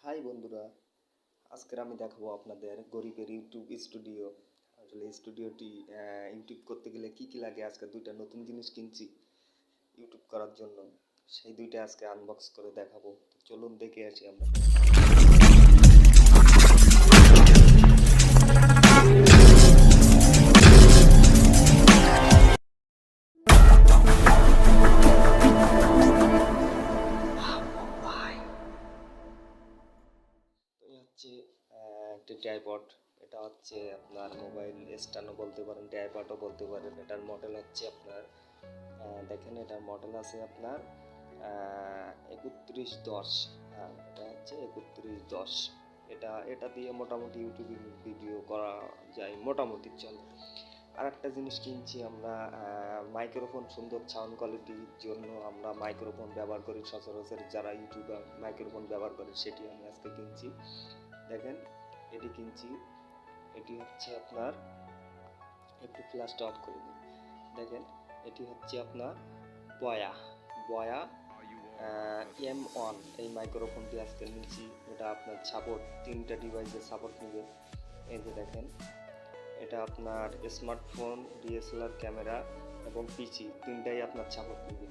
High বন্ধুরা, আজকের আমি দেখাবো আপনাদের গরিবের ইউটিউব স্টুডিও। আসলে স্টুডিওটি ইউটিউব করতে গেলে কি কি লাগে, আজকে দুইটা নতুন জিনিস কিনছি ইউটিউব করার জন্য, সেই দুইটা আজকে আনবক্স করে দেখাবো। চলুন দেখে আসি আমরা। একটি ট্রাইপড, এটা হচ্ছে আপনার মোবাইল স্ট্যান্ডও বলতে পারেন, ট্রাইপডও বলতে পারেন। এটার মডেল হচ্ছে আপনার দেখেন, এটার মডেল আছে আপনার 3110। এটা হচ্ছে 3110। এটা দিয়ে মোটামুটি ইউটিউবে ভিডিও করা যায়, মোটামুটি চলে। আর একটা জিনিস কিনছি আমরা, মাইক্রোফোন, সুন্দর সাউন্ড কোয়ালিটির জন্য আমরা মাইক্রোফোন ব্যবহার করি সচরাচর, যারা ইউটিউবার মাইক্রোফোন ব্যবহার করে, সেটি আমি আজকে কিনছি। দেখেন, এটি কিনছি। এটি হচ্ছে আপনার, একটু ফ্ল্যাশটা অফ করে দিন। দেখেন, এটি হচ্ছে আপনার বয়া M1। এই মাইক্রোফোনটি আজকে নিয়েছি। এটা আপনার সাপোর্ট, 3টা ডিভাইসের সাপোর্ট নেবে। এই যে দেখেন, এটা আপনার স্মার্টফোন, ডিএসএলআর ক্যামেরা এবং পিসি 3টাই আপনার সাপোর্ট নেবে।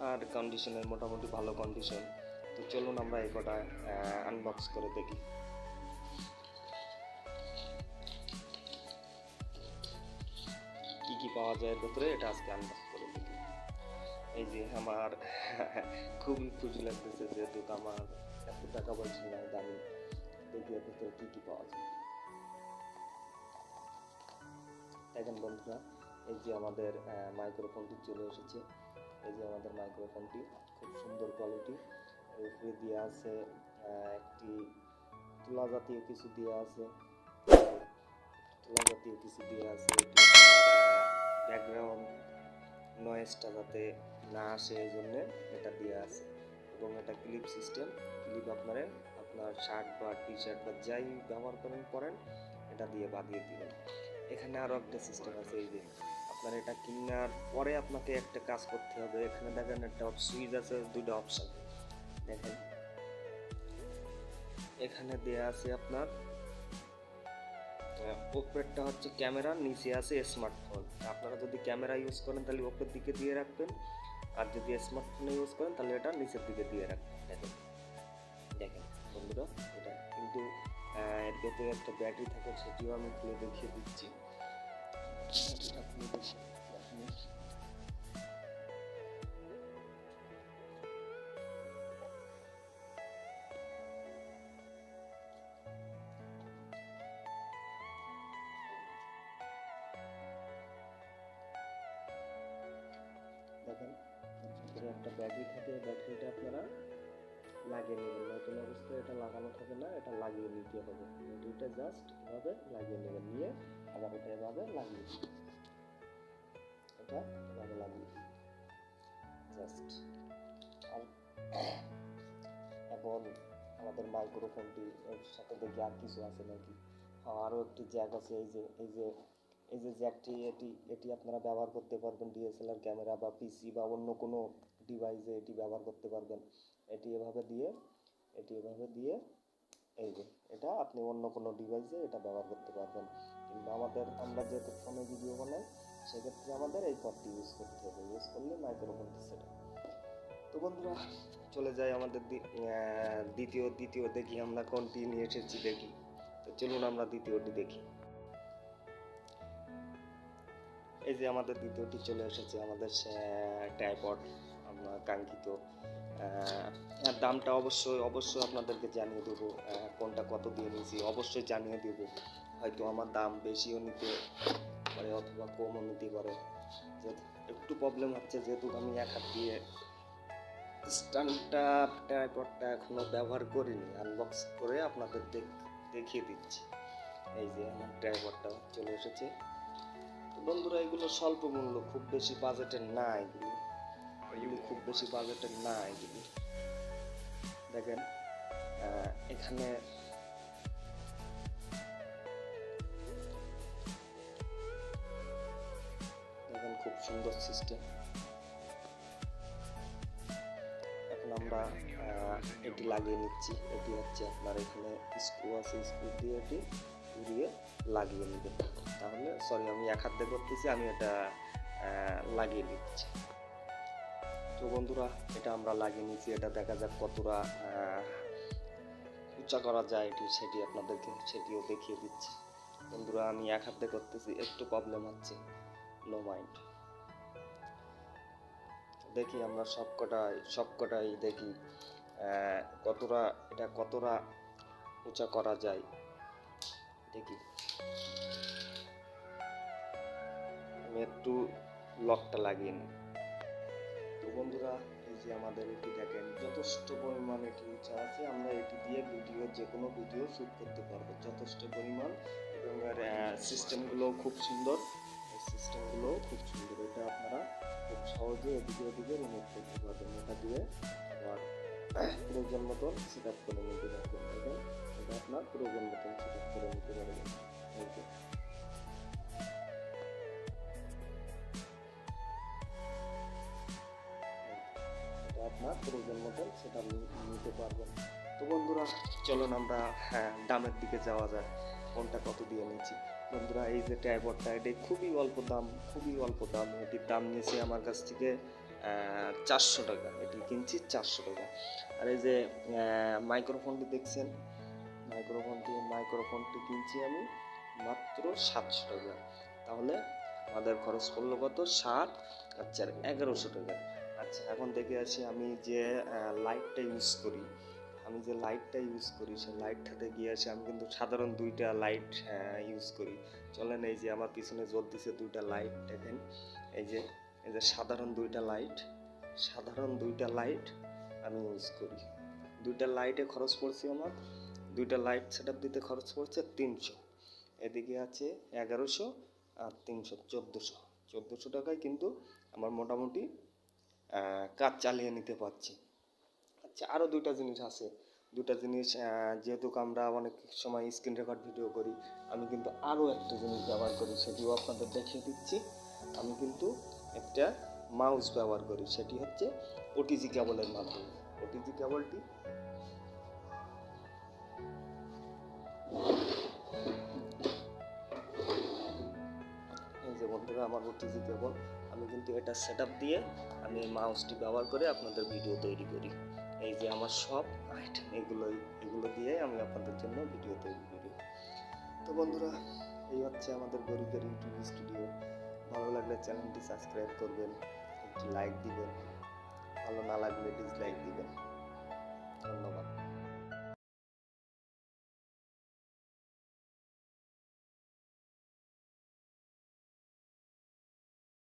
আর কন্ডিশনের মোটামুটি ভালো কন্ডিশন। তো চলুন আমরা এই কটা আনবক্স করে দেখি। কি পাওয়া যায় এর ভেতরে, এটা আজকে আনবক্স করে দেখি। এই যে আমার খুবই খুশি লাগতেছে, যেহেতু আমার এত টাকা পয়সা নাই দামি। দেখি এর ভেতরে কি পাওয়া যায়। দেখেন বন্ধুরা, এই যে আমাদের মাইক্রোফোনটি চলে এসেছে। এই যে আমাদের মাইক্রোফোনটি, খুব সুন্দর কোয়ালিটি। এর উপরে দেওয়া আছে একটি তুলা জাতীয় কিছু দেওয়া আছে, ব্যাকগ্রাউন্ড নয়েজটা যাতে না আসে এই জন্যে এটা দেওয়া আছে। এবং এটা ক্লিপ সিস্টেম, ক্লিপ আপনার শার্ট বা টি শার্ট বা যাই ব্যবহার করেন এটা দিয়ে বাঁধিয়ে দিবেন। এখানে আরও একটা সিস্টেম আছে। এই যে আপনার এটা কেনার পরে আপনাকে একটা কাজ করতে হবে। এখানে দেখেন একটা সুইচ আছে, 2টা অপশান। দেখেন, এখানে দেয়া আছে আপনার উপরেরটা হচ্ছে ক্যামেরা, নিচে আছে স্মার্টফোন। আপনারা যদি ক্যামেরা ইউজ করেন তাহলে উপরের দিকে দিয়ে রাখবেন, আর যদি স্মার্টফোনে ইউজ করেন তাহলে এটা নিচের দিকে দিয়ে রাখবেন। দেখেন বন্ধুরা, এটা কিন্তু এর ভেতরে একটা ব্যাটারি থাকে, সেটিও আমি খুলে দেখিয়ে দিচ্ছি। দেখেন, একটা ব্যাটারি থাকে, ব্যাটারিটা আপনারা লাগিয়ে নেবেন। নতুন অবস্থায় এটা লাগানো থাকে না, এটা লাগিয়ে নিতে হবে। ব্যাটারিটা জাস্ট এভাবে লাগিয়ে নেবেন, নিয়ে আবার এটা এভাবে লাগিয়ে দিবেন। এটা এভাবে লাগিয়ে জাস্ট। আর এখন আমাদের মাইক্রোফোনটি এর সাথে দেখি আর কিছু আছে নাকি। আরও একটি জ্যাক আছে। এই যে জ্যাকটি, এটি আপনারা ব্যবহার করতে পারবেন ডিএসএলআর ক্যামেরা বা পিসি বা অন্য কোনো ডিভাইসে এটি ব্যবহার করতে পারবেন। এটি এভাবে দিয়ে এই যে এটা আপনি অন্য কোনো ডিভাইসে এটা ব্যবহার করতে পারবেন। কিন্তু আমরা যেহেতু ফোনে ভিডিও বানাই, সেক্ষেত্রে আমাদের এই পথটি ইউজ করতে হবে। ইউজ করলে মাইক্রোফোনটি সেটা। তো বন্ধুরা, চলে যাই আমাদের দ্বিতীয় দেখি আমরা কোনটি নিয়ে এসেছি দেখি। তো চলুন আমরা দ্বিতীয়টি দেখি। এই যে আমাদের দ্বিতীয়টি চলে এসেছে, আমাদের ট্রাইপড, আমরা কাঙ্ক্ষিত। দামটা অবশ্যই আপনাদেরকে জানিয়ে দেবো, কোনটা কত দিয়ে নিয়েছি অবশ্যই জানিয়ে দেবো। হয়তো আমার দাম বেশিও নিতে পারে অথবা কমও নিতে পারে। একটু প্রবলেম হচ্ছে, যেহেতু আমি এক হাত দিয়ে স্ট্যান্ডটা, ট্রাইপডটা এখনো ব্যবহার করিনি। আনবক্স করে আপনাদের দেখিয়ে দিচ্ছি। এই যে আমার ট্রাইপডটা চলে এসেছে। বন্ধুরা, এগুলো স্বল্প মূল্য, খুব বেশি বাজেটের না এগুলি, খুব বেশি বাজেটের না এগুলি। দেখেন, এখানে দেখেন খুব সুন্দর সিস্টেম। এখন আমরা এটি লাগিয়ে নিচ্ছি। এটি হচ্ছে আপনার এখানে স্ক্রু আছে, স্ক্রু দিয়ে এটি ঘুরিয়ে লাগিয়ে নেবেন। তাহলে সরি আমি এক হাত দিয়ে করতেছি, আমি এটা লাগিয়ে দিচ্ছি। তো বন্ধুরা এটা আমরা লাগিয়ে নিচ্ছি, এটা দেখা যাক কতটা উঁচা করা যায় এটি, সেটি আপনাদেরকে সেটিও দেখিয়ে দিচ্ছি। বন্ধুরা আমি এক হাতে করতেছি, একটু প্রবলেম হচ্ছে, নো মাইন্ড। দেখি আমরা সবকটাই দেখি কতটা উঁচা করা যায় দেখি। আমি একটু লকটা লাগিয়ে নিই। তো বন্ধুরা এই যে আমাদের এটি দেখেন যথেষ্ট পরিমাণ এটি উঁচা আছে, আমরা এটি দিয়ে যে কোনো ভিডিও শ্যুট করতে পারবো যথেষ্ট পরিমাণ, এবং এর সিস্টেমগুলো খুব সুন্দর, এটা আপনারা খুব সহজে এদিকে রিমুভ করতে পারবেন। এটা দিয়ে আবার প্রয়োজন মতন সেট আপ করে নিতে পারবেন, এবং এটা আপনার প্রয়োজন মতন সেট আপ করে নিতে পারবেন। আপনার প্রয়োজন মতন সেটা নিতে পারবেন। তো বন্ধুরা চলুন আমরা দামের দিকে যাওয়া যায়, কোনটা কত দিয়ে নিচ্ছি। বন্ধুরা এই যে ট্রাইপডটা, এটি খুবই অল্প দাম, এটির দাম নিয়েছে আমার কাছ থেকে 400 টাকা, এটি কিনছি 400 টাকা। আর এই যে মাইক্রোফোনটি দেখছেন, মাইক্রোফোনটি কিনছি আমি মাত্র 700 টাকা। তাহলে আমাদের খরচ পড়লো কত? 7 আর 4 1100 টাকা। আচ্ছা এখন দেখে আসি আমি যে লাইটটা ইউজ করি, সেই লাইটটাতে গিয়ে আসি। আমি কিন্তু সাধারণ দুইটা লাইট ইউজ করি। চলেন এই যে আমার পিছনে জ্বলতেছে দুইটা লাইট দেখেন, এই যে সাধারণ দুইটা লাইট আমি ইউজ করি। দুইটা লাইটে খরচ পড়ছে আমার, দুইটা লাইট সেট আপ দিতে খরচ পড়ছে 300, এদিকে আছে 1100 আর 300 1400 টাকায় কিন্তু আমার মোটামুটি কাজ চালিয়ে নিতে পারছি। আচ্ছা আরও দুইটা জিনিস আছে, যেহেতু আমরা অনেক সময় স্ক্রিন রেকর্ড ভিডিও করি, আমি কিন্তু আরও একটা জিনিস ব্যবহার করি, সেটিও আপনাদের দেখিয়ে দিচ্ছি। আমি কিন্তু একটা মাউস ব্যবহার করি, সেটি হচ্ছে ওটিজি কেবলের মাধ্যমে। ওটিজি কেবলটি এই যে বন্ধুরা আমার ওটিজি কেবল, আমি কিন্তু এটা সেট আপ দিয়ে আমি মাউসটি ব্যবহার করে আপনাদের ভিডিও তৈরি করি। এই যে আমার সব আইটেম এগুলো দিয়ে আমি আপনাদের জন্য ভিডিও তৈরি করি। তো বন্ধুরা এই হচ্ছে আমাদের গরিবের ইউটিউব স্টুডিও। ভালো লাগলে চ্যানেলটি সাবস্ক্রাইব করবেন, একটি লাইক দিবেন, ভালো না লাগলে ডিসলাইক দিবেন। ধন্যবাদ।